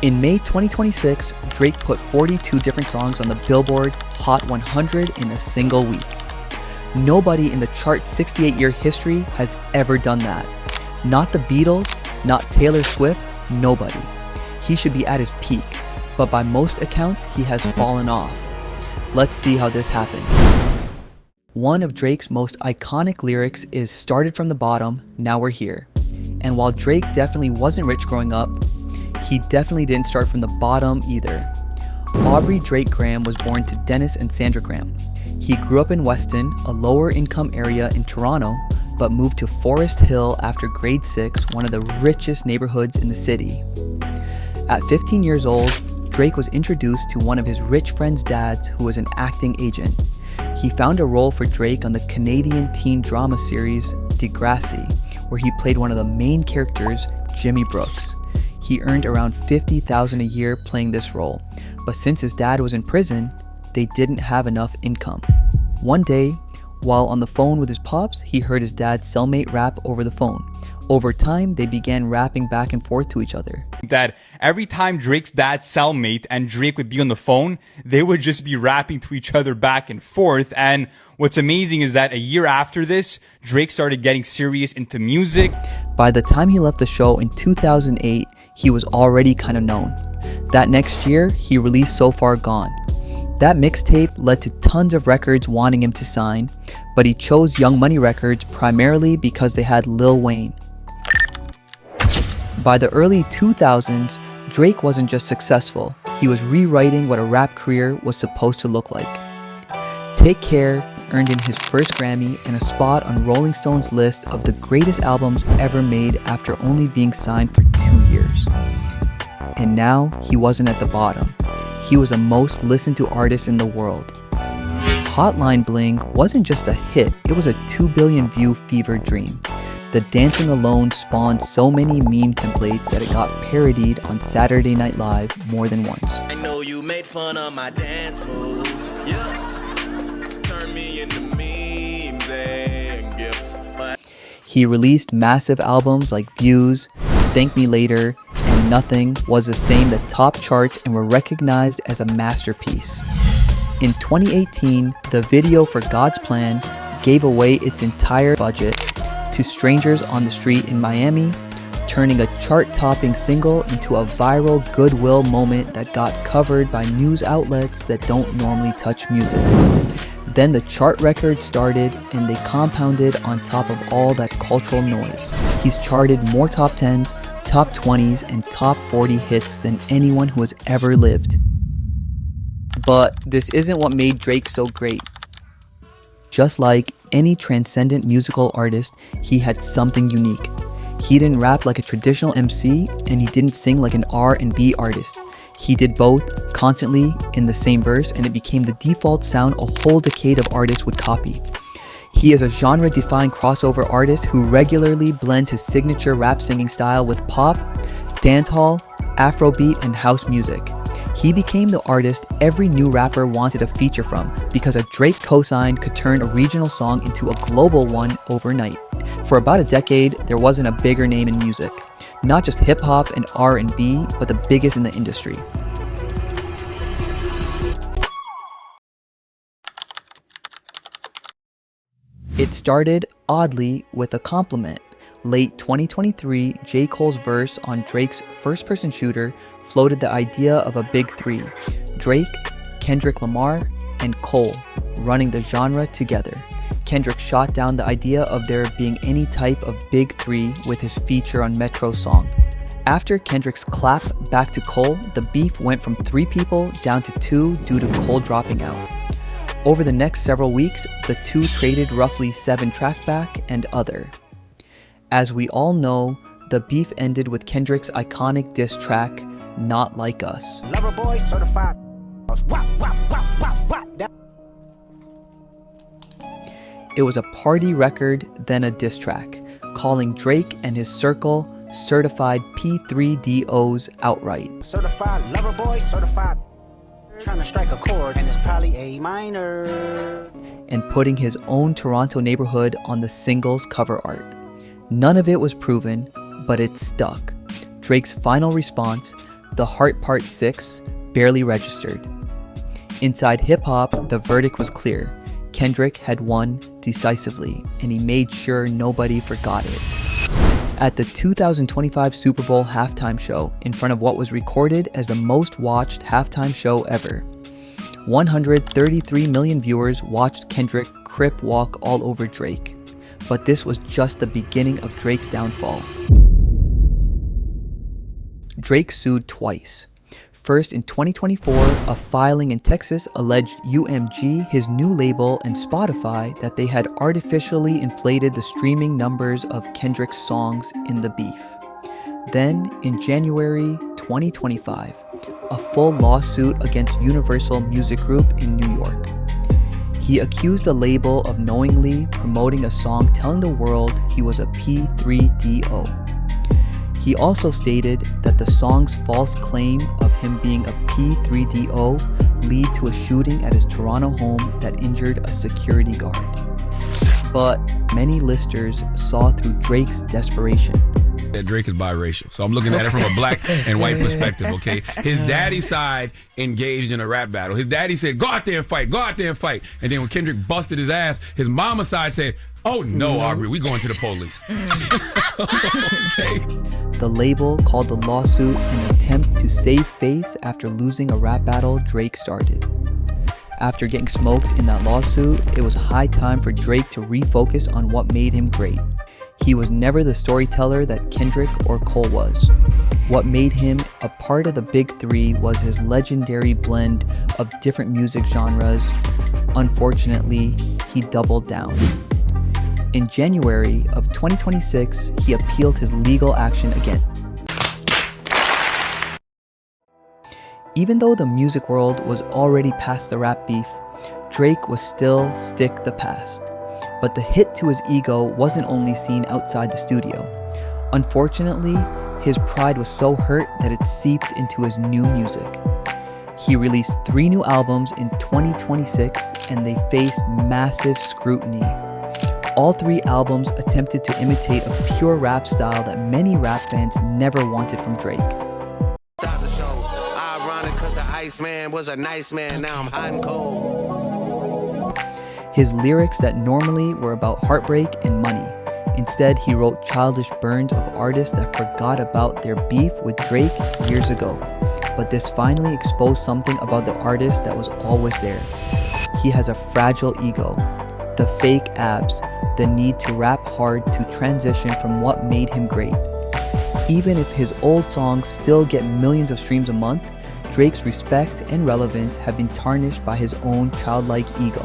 In May 2026, Drake put 42 different songs on the Billboard Hot 100 in a single week. Nobody in the chart's 68-year history has ever done that. Not the Beatles, not Taylor Swift, nobody. He should be at his peak, but by most accounts, he has fallen off. Let's see how this happened. One of Drake's most iconic lyrics is "Started from the bottom, now we're here." And while Drake definitely wasn't rich growing up, he definitely didn't start from the bottom either. Aubrey Drake Graham was born to Dennis and Sandra Graham. He grew up in Weston, a lower income area in Toronto, but moved to Forest Hill after grade 6, one of the richest neighborhoods in the city. At 15 years old, Drake was introduced to one of his rich friend's dads who was an acting agent. He found a role for Drake on the Canadian teen drama series Degrassi, where he played one of the main characters, Jimmy Brooks. He earned around $50,000 a year playing this role, but since his dad was in prison, they didn't have enough income. One day, while on the phone with his pops, he heard his dad's cellmate rap over the phone. Over time, they began rapping back and forth to each other. That every time Drake's dad's cellmate and Drake would be on the phone, they would just be rapping to each other back and forth. And what's amazing is that a year after this, Drake started getting serious into music. By the time he left the show in 2008, he was already kind of known. That next year, he released So Far Gone. That mixtape led to tons of records wanting him to sign, but he chose Young Money Records primarily because they had Lil Wayne. By the early 2000s, Drake wasn't just successful, he was rewriting what a rap career was supposed to look like. Take Care earned him his first Grammy and a spot on Rolling Stone's list of the greatest albums ever made after only being signed for 2 years. And now, he wasn't at the bottom. He was the most listened to artist in the world. Hotline Bling wasn't just a hit, it was a 2 billion view fever dream. The dancing alone spawned so many meme templates that it got parodied on Saturday Night Live more than once. I know you made fun of my dance moves, yeah. Turn me into memes and gifts. He released massive albums like Views, Thank Me Later, and Nothing Was the Same that topped charts and were recognized as a masterpiece. In 2018, the video for God's Plan gave away its entire budget to strangers on the street in Miami, turning a chart-topping single into a viral goodwill moment that got covered by news outlets that don't normally touch music. Then the chart record started and they compounded on top of all that cultural noise. He's charted more top 10s, top 20s, and top 40 hits than anyone who has ever lived. But this isn't what made Drake so great. Just like any transcendent musical artist, he had something unique. He didn't rap like a traditional MC, and he didn't sing like an R&B artist. He did both constantly in the same verse, and it became the default sound a whole decade of artists would copy. He is a genre-defying crossover artist who regularly blends his signature rap singing style with pop, dancehall, Afrobeat, and house music. He became the artist every new rapper wanted a feature from because a Drake cosign could turn a regional song into a global one overnight. For about a decade, there wasn't a bigger name in music. Not just hip-hop and R&B, but the biggest in the industry. It started, oddly, with a compliment. Late 2023, J. Cole's verse on Drake's first-person shooter floated the idea of a big three: Drake, Kendrick Lamar, and Cole, running the genre together. Kendrick shot down the idea of there being any type of big three with his feature on Metro's song. After Kendrick's clap back to Cole, the beef went from 3 people down to 2 due to Cole dropping out. Over the next several weeks, the two traded roughly 7 track back and other. As we all know, the beef ended with Kendrick's iconic diss track, Not Like Us. Lover boy certified. It was a party record, then a diss track, calling Drake and his circle certified P3DOs outright. Certified lover boy certified. Trying to strike a chord and it's probably A minor. And putting his own Toronto neighborhood on the single's cover art. None of it was proven, but it stuck. Drake's final response, The Heart Part 6 barely registered. Inside hip-hop, the verdict was clear. Kendrick had won decisively, and he made sure nobody forgot it. At the 2025 Super Bowl halftime show, in front of what was recorded as the most watched halftime show ever, 133 million viewers watched Kendrick crip walk all over Drake. But this was just the beginning of Drake's downfall. Drake sued twice. First, in 2024, a filing in Texas alleged UMG, his new label, and Spotify that they had artificially inflated the streaming numbers of Kendrick's songs in the beef. Then, in January 2025, a full lawsuit against Universal Music Group in New York. He accused the label of knowingly promoting a song telling the world he was a P3DO. He also stated that the song's false claim of him being a P3DO led to a shooting at his Toronto home that injured a security guard. But many listeners saw through Drake's desperation. That Drake is biracial, so I'm looking at it from a black and white perspective, okay? His daddy's side engaged in a rap battle. His daddy said, go out there and fight, go out there and fight. And then when Kendrick busted his ass, his mama's side said, oh no, Aubrey, we going to the police. Okay. The label called the lawsuit an attempt to save face after losing a rap battle Drake started. After getting smoked in that lawsuit, it was high time for Drake to refocus on what made him great. He was never the storyteller that Kendrick or Cole was. What made him a part of the big three was his legendary blend of different music genres. Unfortunately, he doubled down. In January of 2026, he appealed his legal action again. Even though the music world was already past the rap beef, Drake was still stick the past. But the hit to his ego wasn't only seen outside the studio. Unfortunately, his pride was so hurt that it seeped into his new music. He released 3 new albums in 2026, and they faced massive scrutiny. All 3 albums attempted to imitate a pure rap style that many rap fans never wanted from Drake. Start the show. Ironic cause the Iceman was a nice man, now I'm hot and cold. His lyrics that normally were about heartbreak and money. Instead, he wrote childish burns of artists that forgot about their beef with Drake years ago. But this finally exposed something about the artist that was always there. He has a fragile ego. The fake abs, the need to rap hard to transition from what made him great. Even if his old songs still get millions of streams a month, Drake's respect and relevance have been tarnished by his own childlike ego.